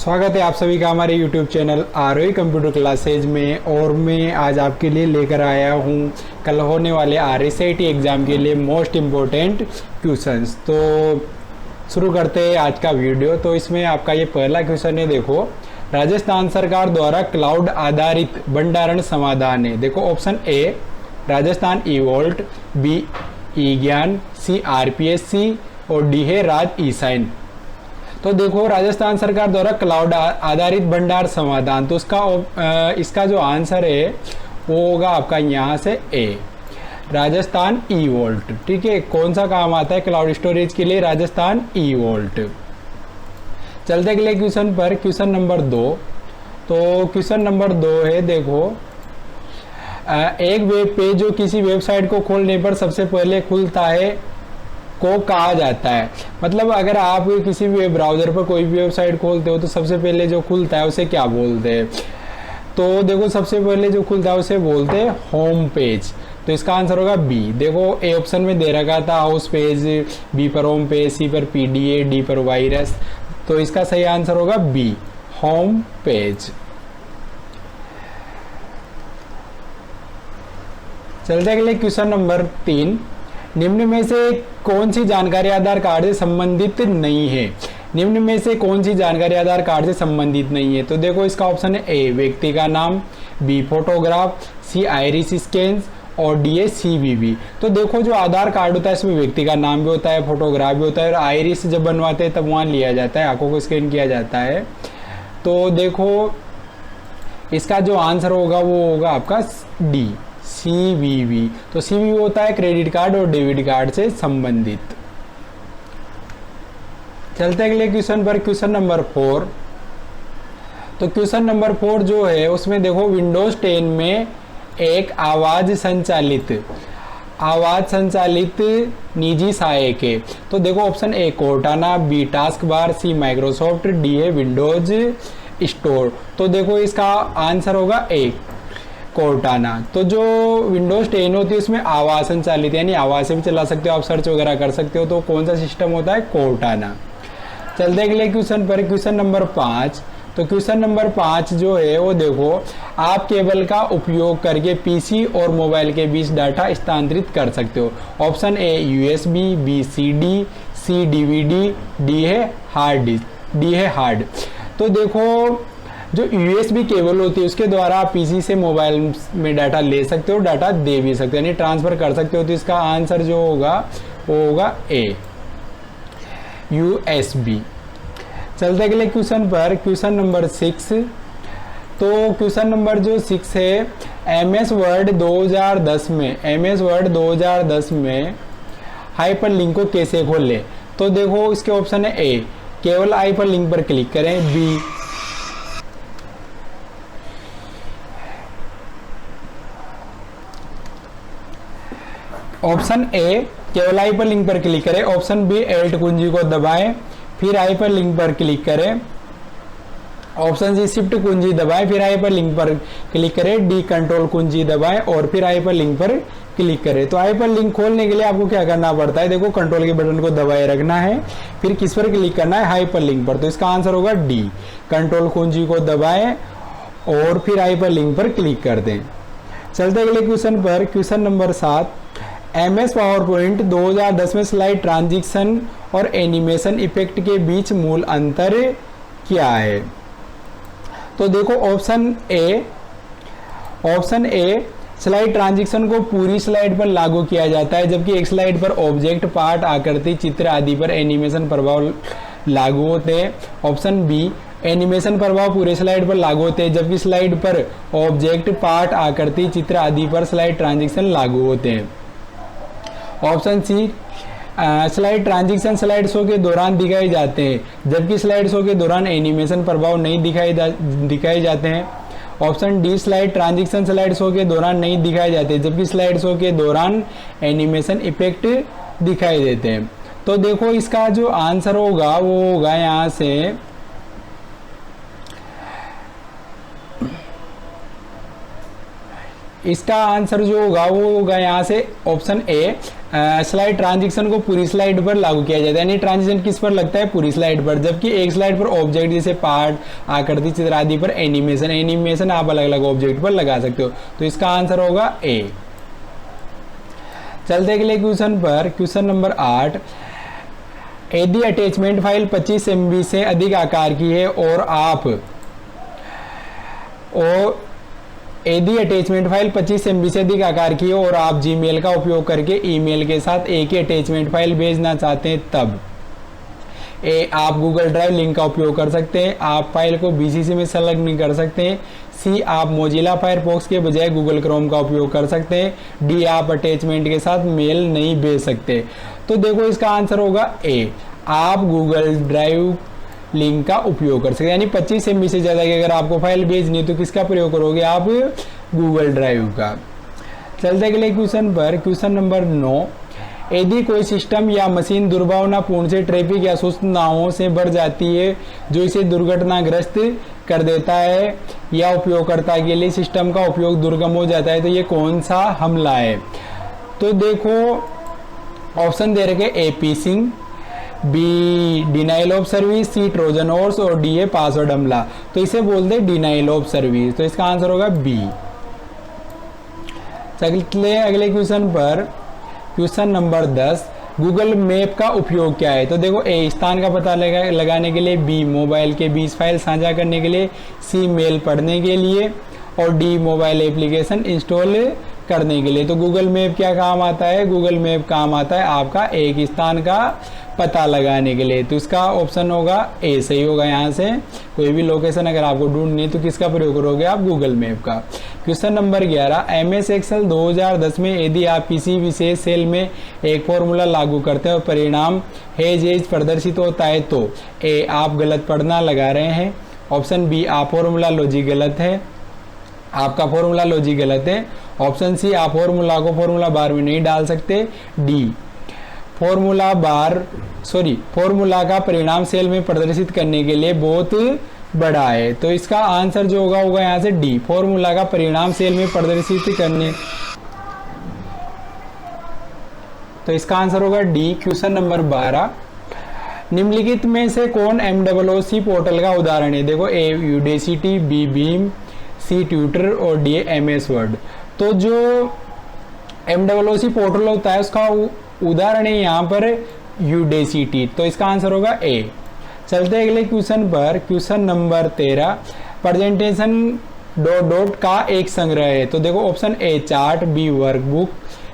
स्वागत है आप सभी का हमारे YouTube चैनल आरोही कंप्यूटर क्लासेज में। और मैं आज आपके लिए लेकर आया हूँ कल होने वाले RSAT एग्ज़ाम के लिए मोस्ट इम्पोर्टेंट क्वेश्चंस। तो शुरू करते हैं आज का वीडियो। तो इसमें आपका ये पहला क्वेश्चन है, देखो राजस्थान सरकार द्वारा क्लाउड आधारित भंडारण समाधान है। देखो option A Rajasthan e vault, B e Gyan, C RPSC और डी है राज ई साइन। तो देखो राजस्थान सरकार द्वारा क्लाउड आधारित भंडार समाधान, तो इसका जो आंसर है वो होगा आपका यहाँ से ए राजस्थान ई-वॉल्ट। ठीक है, कौन सा काम आता है क्लाउड स्टोरेज के लिए? राजस्थान ई-वॉल्ट। चलते अगले क्वेश्चन पर, क्वेश्चन नंबर 2। तो क्वेश्चन नंबर 2 है, देखो एक वेब पेज जो किसी वेबसाइट को खोलने पर सबसे पहले खुलता है को कहा जाता है। मतलब अगर आप किसी भी ब्राउजर पर कोई भी वेबसाइट खोलते हो तो सबसे पहले जो खुलता है उसे क्या बोलते हैं? तो देखो सबसे पहले जो खुलता है उसे बोलते हैं होम पेज। तो इसका आंसर होगा बी। देखो ए ऑप्शन में दे रखा था हाउस पेज, बी पर होम पेज, सी पर PDA, डी पर वायरस। तो इसका सही आंसर होगा बी होम पेज। चलते अगले क्वेश्चन नंबर 3। निम्न में से कौन सी जानकारी आधार कार्ड से संबंधित नहीं है? निम्न में से कौन सी जानकारी आधार कार्ड से संबंधित नहीं है? तो देखो इसका ऑप्शन है ए व्यक्ति का नाम, बी फोटोग्राफ, सी आइरिस स्कैन और डी है CVV। तो देखो जो आधार कार्ड होता है इसमें व्यक्ति का नाम भी होता है, फोटोग्राफ भी होता है, और आइरिस जब बनवाते हैं तब वहाँ लिया जाता है, आंखों को स्कैन किया जाता है। तो देखो इसका जो आंसर होगा वो होगा आपका डी CVV। तो CVV होता है क्रेडिट कार्ड और डेबिट कार्ड से संबंधित। चलते अगले क्वेश्चन पर, क्वेश्चन नंबर 4। तो क्वेश्चन नंबर 4 जो है उसमें देखो विंडोज 10 में एक आवाज संचालित निजी सहायक है। तो देखो option A Cortana, B task bar, C Microsoft, D है विंडोज स्टोर। तो देखो इसका आंसर होगा ए कोर्टाना। तो जो विंडोज 10 होती है उसमें आवाज संचालित, यानी आवाज से भी चला सकते हो, आप सर्च वगैरह कर सकते हो। तो कौन सा सिस्टम होता है? कोर्टाना। चलते अगले क्वेश्चन पर, क्वेश्चन नंबर 5। तो क्वेश्चन नंबर 5 जो है वो देखो आप केबल का उपयोग करके PC और मोबाइल के बीच डाटा स्थानांतरित कर सकते हो। Option A USB, B CD, C DVD, D है हार्ड डिस्क, डी है हार्ड। तो देखो जो USB केबल होती है उसके द्वारा आप PC से मोबाइल में डाटा ले सकते हो, डाटा दे भी सकते हो, यानी ट्रांसफर कर सकते हो। तो इसका आंसर जो होगा वो होगा ए USB। चलते अगले क्वेश्चन पर, क्वेश्चन नंबर 6। तो क्वेश्चन नंबर जो 6 है MS वर्ड 2010 में हाइपर लिंक को कैसे खोलें? तो देखो इसके ऑप्शन है ए केवल हाइपर लिंक पर क्लिक करें, बी ऑप्शन ए केवल हाइपर लिंक पर क्लिक करें, ऑप्शन बी एल्ट कुंजी को दबाएं फिर हाइपर लिंक पर क्लिक करें, ऑप्शन सी शिफ्ट कुंजी दबाएं फिर हाइपर लिंक पर क्लिक करें, डी कंट्रोल कुंजी दबाएं और फिर हाइपर लिंक पर क्लिक करें। तो हाइपर लिंक खोलने के लिए आपको क्या करना पड़ता है? देखो कंट्रोल के बटन को दबाए रखना है, फिर किस पर क्लिक करना है? हाइपर लिंक पर। तो इसका आंसर होगा डी कंट्रोल कुंजी को दबाएं और फिर हाइपर लिंक पर क्लिक कर दें। चलते अगले क्वेश्चन पर, क्वेश्चन नंबर 7। MS पावरपॉइंट 2010 में स्लाइड ट्रांजिशन और एनिमेशन इफेक्ट के बीच मूल अंतर क्या है? तो देखो ऑप्शन ए स्लाइड ट्रांजिशन को पूरी स्लाइड पर लागू किया जाता है, जबकि एक स्लाइड पर ऑब्जेक्ट, पार्ट, आकृति, चित्र आदि पर एनिमेशन प्रभाव लागू होते हैं। ऑप्शन बी एनिमेशन प्रभाव पूरे स्लाइड पर लागू होते हैं, जबकि स्लाइड पर ऑब्जेक्ट, पार्ट, आकृति, चित्र आदि पर स्लाइड ट्रांजिशन लागू होते हैं। Option C slide transition slide show के दौरान दिखाए जाते हैं, जबकि स्लाइड शो के दौरान एनिमेशन प्रभाव नहीं दिखाए जाते हैं। Option D slide transition slide show के दौरान नहीं दिखाए जाते, जबकि स्लाइड शो के दौरान एनिमेशन इफेक्ट दिखाई देते हैं। तो देखो इसका जो आंसर होगा वो होगा यहाँ से इसका आंसर जो होगा वो होगा यहाँ से ऑप्शन ए, स्लाइड ट्रांजिशन को पूरी स्लाइड पर लागू किया जाता है। यानी ट्रांजिशन किस पर लगता है? पूरी स्लाइड पर। जबकि एक स्लाइड पर ऑब्जेक्ट जैसे पार्ट, आकृति, चित्र आदि पर एनिमेशन आप अलग अलग ऑब्जेक्ट पर लगा सकते हो। तो इसका आंसर होगा ए। चलते अगले क्वेश्चन पर, क्वेश्चन नंबर 8। यदि अटैचमेंट फाइल 25 MB से अधिक आकार की है और यदि अटैचमेंट फाइल 25 MB से अधिक आकार की है और आप जीमेल का उपयोग करके ईमेल के साथ एक ही अटैचमेंट फाइल भेजना चाहते हैं, तब ए, आप गूगल ड्राइव लिंक का उपयोग कर सकते हैं। आप फाइल को BCC में संलग्न कर सकते हैं। सी, आप मोजिला फायरफॉक्स के बजाय गूगल क्रोम का उपयोग कर सकते हैं। डी, आप अटैचमेंट के साथ मेल नहीं भेज सकते। तो देखो इसका आंसर होगा ए, आप गूगल ड्राइव लिंक का उपयोग कर सकते हैं। यानी 25 MB से ज़्यादा की अगर आपको फाइल भेजनी है तो किसका प्रयोग करोगे? आप गूगल ड्राइव का। चलते अगले क्वेश्चन पर, क्वेश्चन नंबर 9। यदि कोई सिस्टम या मशीन दुर्भावनापूर्ण से ट्रैफिक या सूचनाओं से भर जाती है जो इसे दुर्घटनाग्रस्त कर देता है या उपयोगकर्ता के लिए सिस्टम का उपयोग दुर्गम हो जाता है, तो ये कौन सा हमला है? तो देखो ऑप्शन दे रखे, A, phishing, B, denial of service, C, Trojan horse और डी है पासवर्ड हमला। तो इसे बोलते हैं डिनाइल ऑफ सर्विस। तो इसका आंसर होगा बी। चलिए अगले क्वेश्चन पर, क्वेश्चन नंबर 10। गूगल मैप का उपयोग क्या है? तो देखो ए, स्थान का पता लगाने के लिए, बी, मोबाइल के बीच फाइल साझा करने के लिए, सी, मेल पढ़ने के लिए और डी, मोबाइल एप्लीकेशन इंस्टॉल करने के लिए। तो गूगल मैप क्या काम आता है? गूगल मैप काम आता है आपका एक स्थान का पता लगाने के लिए। तो इसका ऑप्शन होगा ए, सही होगा। यहाँ से कोई भी लोकेशन अगर आपको ढूंढनी है तो किसका प्रयोग करोगे? आप गूगल मैप का। Question number 11। MS एक्सेल 2010 में यदि आप किसी विशेष सेल में एक फॉर्मूला लागू करते हैं और परिणाम हेज प्रदर्शित होता है, तो ए, आप गलत पढ़ना लगा रहे हैं। ऑप्शन बी, आप फॉर्मूला लॉजिक गलत है, आपका फॉर्मूला लॉजिक गलत है। ऑप्शन सी, आप फॉर्मूला को फॉर्मूला बार में नहीं डाल सकते। डी, फॉर्मूला का परिणाम सेल में प्रदर्शित करने के लिए बहुत बड़ा है। तो इसका आंसर जो होगा यहाँ से डी, फॉर्मूला का परिणाम सेल में प्रदर्शित करने। तो इसका आंसर होगा डी। Question number 12। निम्नलिखित में से कौन MOOC पोर्टल का उदाहरण है? देखो ए, यूडेसिटी, बी, बीम, सी, ट्यूटर और डी, MS वर्ड। तो जो MOOC पोर्टल होता है उसका उदाहरण है यहाँ पर यूडेसिटी। तो इसका आंसर होगा ए। चलते अगले क्वेश्चन पर, क्वेश्चन नंबर 13। प्रेजेंटेशन डॉट का एक संग्रह है। तो देखो option A, chart, B, workbook,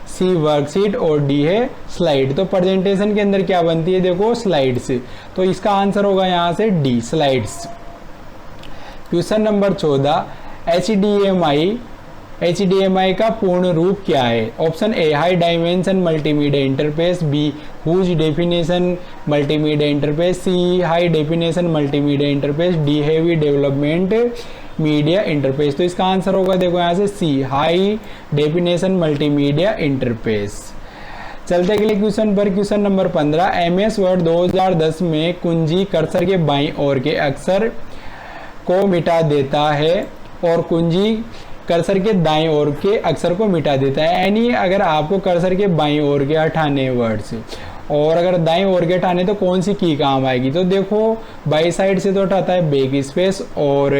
C, worksheet और डी है स्लाइड। तो प्रेजेंटेशन के अंदर क्या बनती है? देखो स्लाइड्स। तो इसका आंसर होगा यहाँ से D, slides. Question number 14। HDMI का पूर्ण रूप क्या है? Option A, high dimension multimedia interface, B, huge definition multimedia interface, C, high definition multimedia interface, D, heavy development media interface. तो इसका आंसर होगा देखो यहाँ से C, high definition multimedia interface. चलते अगले क्वेश्चन पर, क्वेश्चन नंबर 15। MS वर्ड 2010 में कुंजी कर्सर के बाईं ओर के अक्षर को मिटा देता है और कुंजी कर्सर के दाईं ओर के अक्षर को मिटा देता है। यानी अगर आपको कर्सर के बाईं ओर के हटाने वर्ड्स और अगर दाईं ओर के हटाने तो कौन सी की काम आएगी? तो देखो बाई साइड से तो हटाता है बैक स्पेस और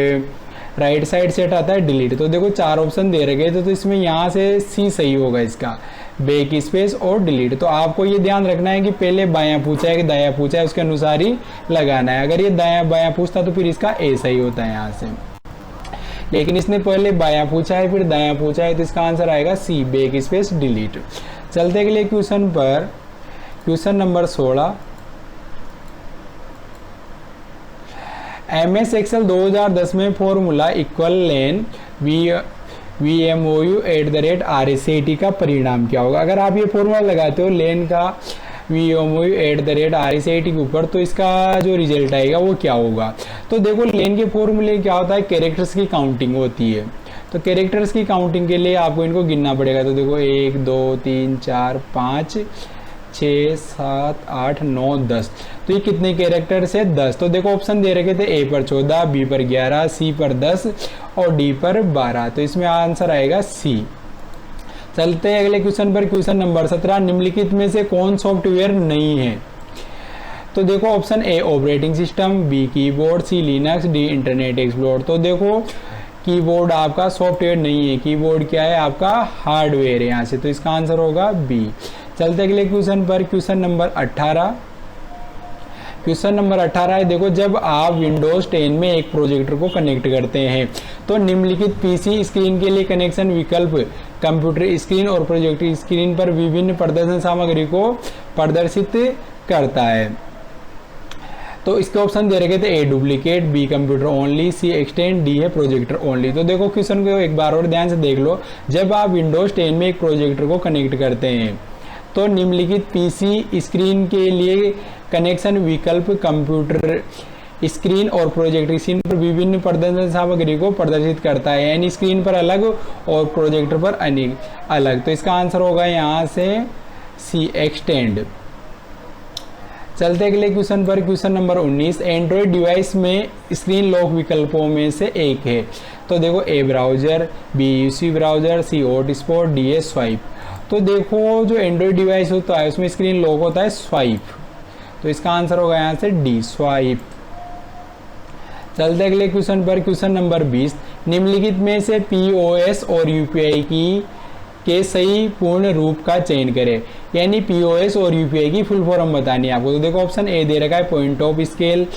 राइट साइड से हटाता है डिलीट। तो देखो 4 ऑप्शन दे रखे तो इसमें यहाँ से सी सही होगा इसका, बैक स्पेस और डिलीट। तो आपको ये ध्यान रखना है कि पहले बायां पूछा है कि दायां पूछा है, उसके अनुसार ही लगाना है। अगर ये दायां बायां पूछता तो फिर इसका ए सही होता है यहाँ से, लेकिन इसने पहले बायां पूछा है फिर दायां पूछा है तो इसका आंसर आएगा सी, बैक स्पेस डिलीट। चलते अगले क्वेश्चन पर, क्वेश्चन नंबर 16। MS एक्सेल 2010 में फॉर्मूला इक्वल लेन VMOU@RSAT का परिणाम क्या होगा? अगर आप ये फॉर्मूला लगाते हो लेन का VMOU@RSAT के ऊपर तो इसका जो रिजल्ट आएगा वो क्या होगा? तो देखो लेन के फॉर्मूले क्या होता है, कैरेक्टर्स की काउंटिंग होती है। तो कैरेक्टर्स की काउंटिंग के लिए आपको इनको गिनना पड़ेगा। तो देखो 1 2 3 4 5 6 7 8 9 10। तो ये कितने कैरेक्टर्स है? 10। तो देखो ऑप्शन दे रखे थे ए पर 14, बी पर 11, सी पर 10 और डी पर 12। तो इसमें आंसर आएगा सी। चलते हैं अगले क्वेश्चन पर। क्वेश्चन नंबर 17, निम्नलिखित में से कौन सॉफ्टवेयर नहीं है? तो देखो option A operating system, B keyboard, C Linux, D Internet Explorer. तो देखो कीबोर्ड आपका सॉफ्टवेयर नहीं है, कीबोर्ड क्या है आपका हार्डवेयर है यहाँ से, तो इसका आंसर होगा बी। चलते अगले क्वेश्चन पर। क्वेश्चन नंबर 18, क्वेश्चन नंबर 18 है, देखो जब आप विंडोज 10 में एक प्रोजेक्टर को कनेक्ट करते हैं तो निम्नलिखित पीसी स्क्रीन के लिए कनेक्शन विकल्प कंप्यूटर स्क्रीन और प्रोजेक्टर स्क्रीन पर विभिन्न प्रदर्शन सामग्री को प्रदर्शित करता है। तो इसके ऑप्शन दे रखे थे a duplicate, B computer only, C extend, D है प्रोजेक्टर ओनली। तो देखो क्वेश्चन को एक बार और ध्यान से देख लो। जब आप विंडोज 10 में एक प्रोजेक्टर को कनेक्ट करते हैं तो निम्नलिखित पीसी स्क्रीन के लिए कनेक्शन विकल्प कंप्यूटर स्क्रीन और प्रोजेक्टर स्क्रीन पर विभिन्न प्रदर्शन सामग्री को प्रदर्शित करता है, यानी स्क्रीन पर अलग और प्रोजेक्टर पर अलग। तो इसका आंसर होगा यहाँ से सी एक्सटेंड। चलते अगले क्वेश्चन पर। क्वेश्चन नंबर 19, एंड्रॉयड डिवाइस में स्क्रीन लॉक विकल्पों में से एक है। तो देखो A browser, B UC browser, C hotspot, D है स्वाइप। तो देखो जो एंड्रॉयड डिवाइस होता है उसमें स्क्रीन लॉक होता है स्वाइप, तो इसका आंसर होगा यहाँ से डी स्वाइप। चलते अगले क्वेश्चन पर। क्वेश्चन नंबर 20, निम्नलिखित में से पीओएस और यूपीआई के सही पूर्ण रूप का चयन करें, यानी पीओएस और यूपीआई की फुल फॉर्म बतानी है आपको। तो देखो ऑप्शन ए दे रखा है पॉइंट ऑफ स्केल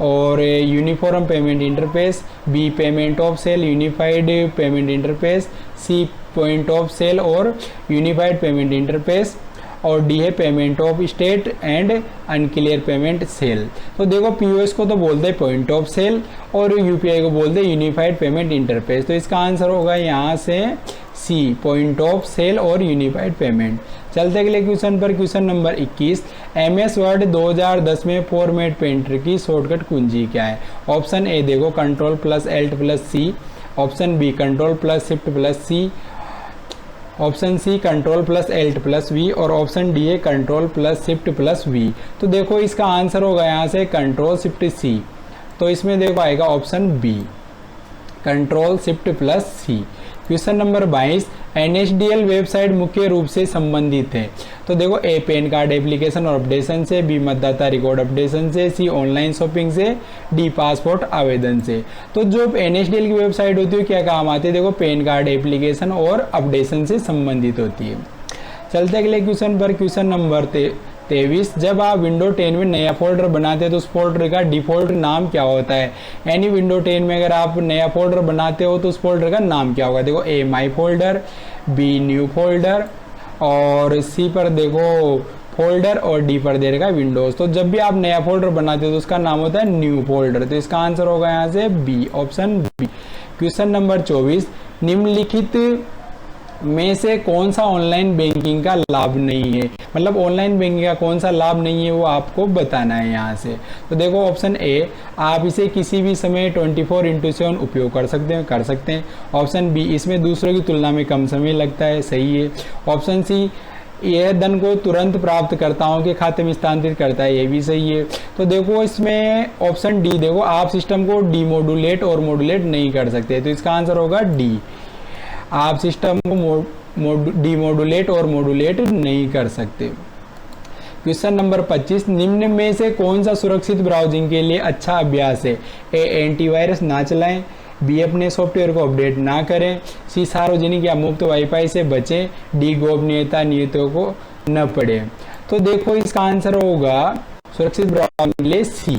और uniform payment interface, B payment of sale unified payment interface, C point of sale और यूनिफाइड पेमेंट इंटरफेस, और डी है payment of state and unclear payment sale. तो देखो पीओएस को तो बोलते हैं पॉइंट ऑफ सेल और यूपीआई को बोलते हैं यूनिफाइड पेमेंट इंटरफेस। तो इसका आंसर होगा यहाँ से सी पॉइंट ऑफ सेल और यूनिफाइड पेमेंट। चलते अगले क्वेश्चन पर। क्वेश्चन नंबर 21, एमएस वर्ड 2010 में फॉर्मेट पेंटर की शॉर्टकट कुंजी क्या है? ऑप्शन ए देखो control plus alt plus C, option B control plus shift plus C, option C control plus alt plus V, और ऑप्शन डी है control plus shift plus V. तो देखो इसका आंसर होगा यहाँ से कंट्रोल शिफ्ट सी। तो इसमें देखो आएगा option B control shift plus C. Question number 22, NSDL website मुख्य रूप से संबंधित है। तो देखो ए पैन कार्ड एप्लीकेशन और अपडेशन से, बी मतदाता रिकॉर्ड अपडेशन से, सी ऑनलाइन शॉपिंग से, डी पासपोर्ट आवेदन से। तो जो एनएसडीएल की वेबसाइट होती है क्या काम आती है? देखो पैन कार्ड एप्लीकेशन और अपडेशन से संबंधित होती है। चलते अगले क्वेश्चन पर। क्वेश्चन नंबर 23, जब आप विंडो 10 में नया फोल्डर बनाते हैं तो उस फोल्डर का डिफ़ॉल्ट नाम क्या होता है? यानी विंडो 10 में अगर आप नया फोल्डर बनाते हो तो उस फोल्डर का नाम क्या होगा? देखो ए माई फोल्डर, बी न्यू फोल्डर, और सी पर देखो फोल्डर, और डी पर दे रखा है विंडोज। तो जब भी आप नया फोल्डर बनाते हो तो उसका नाम होता है न्यू फोल्डर। तो इसका आंसर होगा यहाँ से B option B. Question number 24, निम्नलिखित में से कौन सा ऑनलाइन बैंकिंग का लाभ नहीं है? मतलब ऑनलाइन बैंकिंग का कौन सा लाभ नहीं है वो आपको बताना है यहाँ से। तो देखो ऑप्शन ए, आप इसे किसी भी समय 24/7 उपयोग कर सकते हैं। ऑप्शन बी, इसमें दूसरों की तुलना में कम समय लगता है, सही है। ऑप्शन सी, यह धन को तुरंत प्राप्तकर्ताओं के खाते में स्थानांतरित करता है, ये भी सही है। तो देखो इसमें ऑप्शन डी देखो, आप सिस्टम को डीमोडुलेट और मॉडुलेट नहीं कर सकते, तो इसका आंसर होगा डी, आप सिस्टम को डीमोडुलेट और मॉडुलेट नहीं कर सकते। क्वेश्चन नंबर 25, निम्न में से कौन सा सुरक्षित ब्राउजिंग के लिए अच्छा अभ्यास है? ए एंटीवायरस ना चलाएं, बी अपने सॉफ्टवेयर को अपडेट ना करें, सी सार्वजनिक या मुफ्त वाईफाई से बचें, डी गोपनीयता नीतियों को न पढ़ें। तो देखो इसका आंसर होगा सुरक्षित ब्राउजिंग के लिए सी,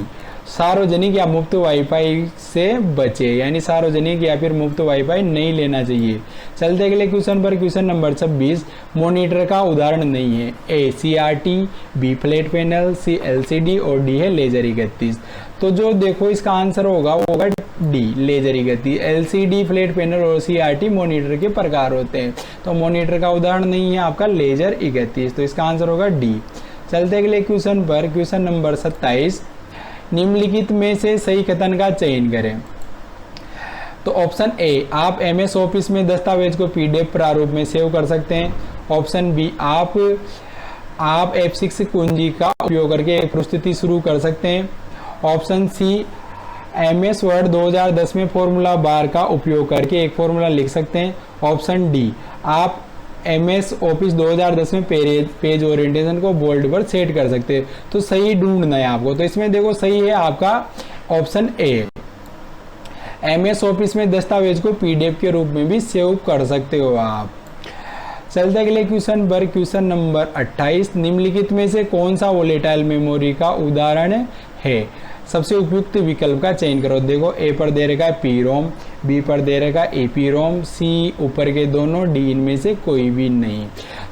सार्वजनिक या मुफ्त वाईफाई से बचे, यानी सार्वजनिक या फिर मुफ्त वाईफाई नहीं लेना चाहिए। चलते अगले क्वेश्चन पर। क्वेश्चन नंबर 26, मॉनिटर का उदाहरण नहीं है? A CRT, B flat panel, C LCD, और डी है लेजर 31। तो जो देखो इसका आंसर होगा वो होगा D laser 31। LCD, flat panel और CRT मॉनिटर के प्रकार होते हैं, तो मॉनिटर का उदाहरण नहीं है आपका लेजर 31, तो इसका आंसर होगा डी। चलते अगले क्वेश्चन पर। क्वेश्चन नंबर 27, निम्नलिखित में से सही कथन का चयन करें। तो ऑप्शन ए, आप MS ऑफिस में दस्तावेज को PDF प्रारूप में सेव कर सकते हैं। ऑप्शन बी, आप F6 कुंजी का उपयोग करके एक प्रस्तुति शुरू कर सकते हैं। ऑप्शन सी, MS वर्ड 2010 में फॉर्मूला बार का उपयोग करके एक फॉर्मूला लिख सकते हैं। ऑप्शन डी, आप MS ऑफिस 2010 में पेज ओरिएंटेशन को बोल्ड पर सेट कर सकते हैं। तो सही ढूंढना है आपको। तो इसमें देखो सही है आपका ऑप्शन ए। MS ऑफिस में दस्तावेज को PDF के रूप में भी सेव कर सकते हो आप। चलते अगले क्वेश्चन पर, क्वेश्चन नंबर 28, निम्नलिखित में से कौन सा वोलेटाइल मेमोरी का उदाहरण है? सबसे उपयुक्त विकल्प का चयन करो। देखो ए पर दे रखा है PROM, बी पर दे रखा है EPROM, सी ऊपर के दोनों, डी इनमें से कोई भी नहीं।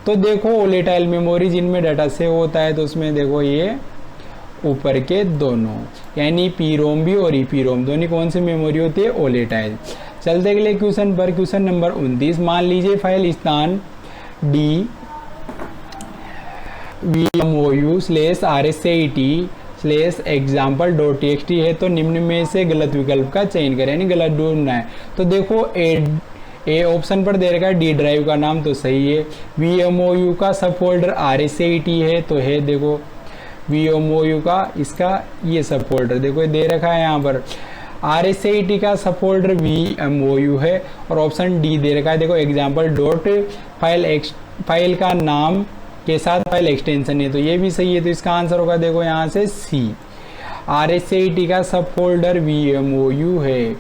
तो देखो वोलेटाइल मेमोरी जिनमें डाटा सेव होता है तो उसमें देखो ये ऊपर के दोनों, यानी PROM भी और EPROM दोनों कौन सी मेमोरी होती है? वोलेटाइल। चलते अगले क्वेश्चन पर, क्वेश्चन नंबर 29, मान लीजिए फाइल स्थान DVMOU/RSAT/example.txt है। तो निम्न में से गलत विकल्प का चयन करें, यानी गलत ढूंढना है। तो देखो ए ऑप्शन पर दे रखा है डी ड्राइव का नाम, तो सही है। VMOU का सब फोल्डर RSAT है, तो है देखो VMOU का इसका ये सब फोल्डर देखो ये दे रखा है यहाँ पर। RSAT का सब फोल्डर VMOU है और ऑप्शन डी दे रखा है देखो एग्जाम्पल डॉट फाइल का नाम के साथ फाइल एक्सटेंशन है, तो ये भी सही है। तो इसका आंसर होगा देखो यहाँ से सी। RSAT का सब फोल्डर VMOU है,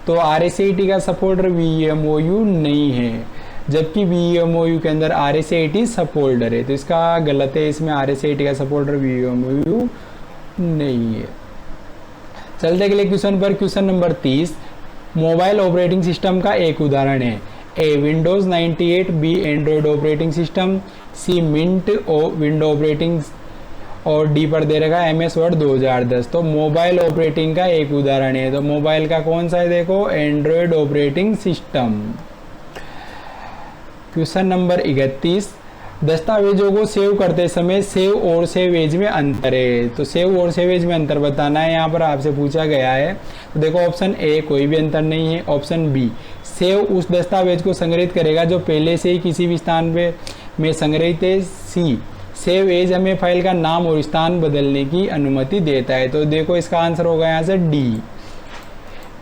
तो RSAT का सब फोल्डर VMOU नहीं है, जबकि VMOU के अंदर RSAT सब फोल्डर है। तो इसका गलत है, इसमें RSAT का सब फोल्डर VMOU नहीं है। चलते अगले क्वेश्चन पर, question number 30, mobile operating system का एक उदाहरण है। A Windows 98, B Android operating system, C mint window operating और डी पर दे रखा है MS वर्ड 2010। तो मोबाइल ऑपरेटिंग का एक उदाहरण है, तो मोबाइल का कौन सा है? देखो Android operating system. Question number 31, दस्तावेजों को सेव करते समय सेव और सेव एज में अंतर है। तो सेव और सेव एज में अंतर बताना है, यहाँ पर आपसे पूछा गया है। तो देखो ऑप्शन ए कोई भी अंतर नहीं है, ऑप्शन बी सेव उस दस्तावेज को संग्रहित करेगा जो पहले से ही किसी भी स्थान पे में संग्रहित है। सी सेव एज हमें फाइल का नाम और स्थान बदलने की अनुमति देता है। तो देखो इसका आंसर होगा यहाँ से डी।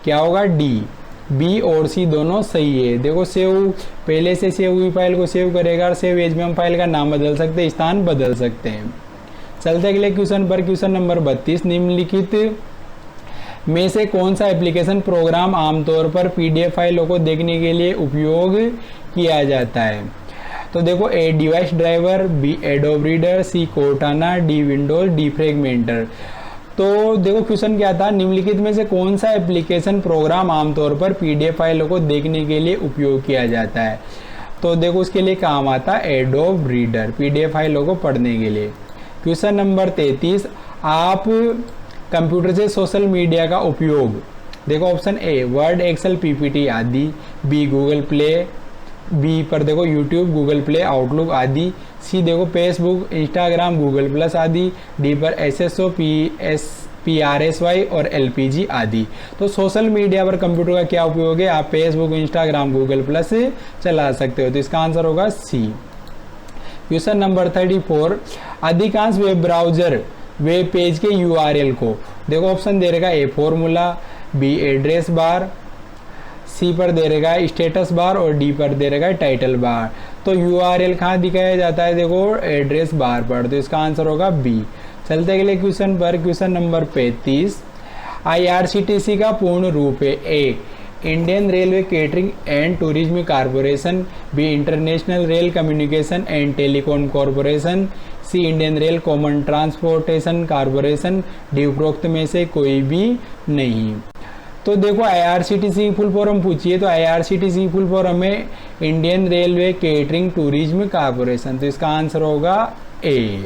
क्या होगा? डी। बी और सी दोनों सही है। देखो सेव पहले से सेव हुई फाइल को सेव करेगा और सेव एज में हम फाइल का नाम बदल सकते हैं, स्थान बदल सकते हैं। चलते अगले क्वेश्चन पर, क्वेश्चन नंबर 32, निम्नलिखित में से कौन सा एप्लीकेशन प्रोग्राम आमतौर पर PDF फाइलों को देखने के लिए उपयोग किया जाता है? तो देखो A device driver, B Adobe reader, C Cortana, D Windows, defragmenter. तो देखो क्वेश्चन क्या था, निम्नलिखित में से कौन सा एप्लीकेशन प्रोग्राम आमतौर पर PDF फाइलों को देखने के लिए उपयोग किया जाता है? तो देखो उसके लिए काम आता है एडोब रीडर, PDF फाइलों को पढ़ने के लिए। क्वेश्चन नंबर 33, आप कंप्यूटर से सोशल मीडिया का उपयोग, देखो option A Word, Excel, PPT आदि, बी गूगल प्ले, बी पर देखो यूट्यूब, गूगल प्ले, आउटलुक आदि, सी देखो फेसबुक, इंस्टाग्राम, गूगल प्लस आदि, डी पर SSO, PRSY और LPG आदि। तो सोशल मीडिया पर कंप्यूटर का क्या उपयोग है? आप फेसबुक, इंस्टाग्राम, गूगल प्लस चला सकते हो, तो इसका आंसर होगा सी। क्वेश्चन नंबर 34, अधिकांश वेब ब्राउजर वेब पेज के URL को, देखो ऑप्शन दे रहेगा a formula, B address bar, सी पर दे रहेगा स्टेटस बार और डी पर दे रहेगा टाइटल बार। तो URL कहाँ दिखाया जाता है? देखो एड्रेस बार पर, तो इसका आंसर होगा बी। चलते अगले क्वेश्चन पर, क्वेश्चन नंबर 35, IRCTC का पूर्ण रूप है। A Indian railway catering and tourism corporation, B international rail communication and telecom corporation, C Indian rail common transportation corporation, D उपरोक्त में से कोई भी नहीं। तो देखो IRCTC फुल फॉर्म पूछिए, तो IRCTC फुल फॉर्म है Indian railway catering tourism corporation, तो इसका आंसर होगा ए।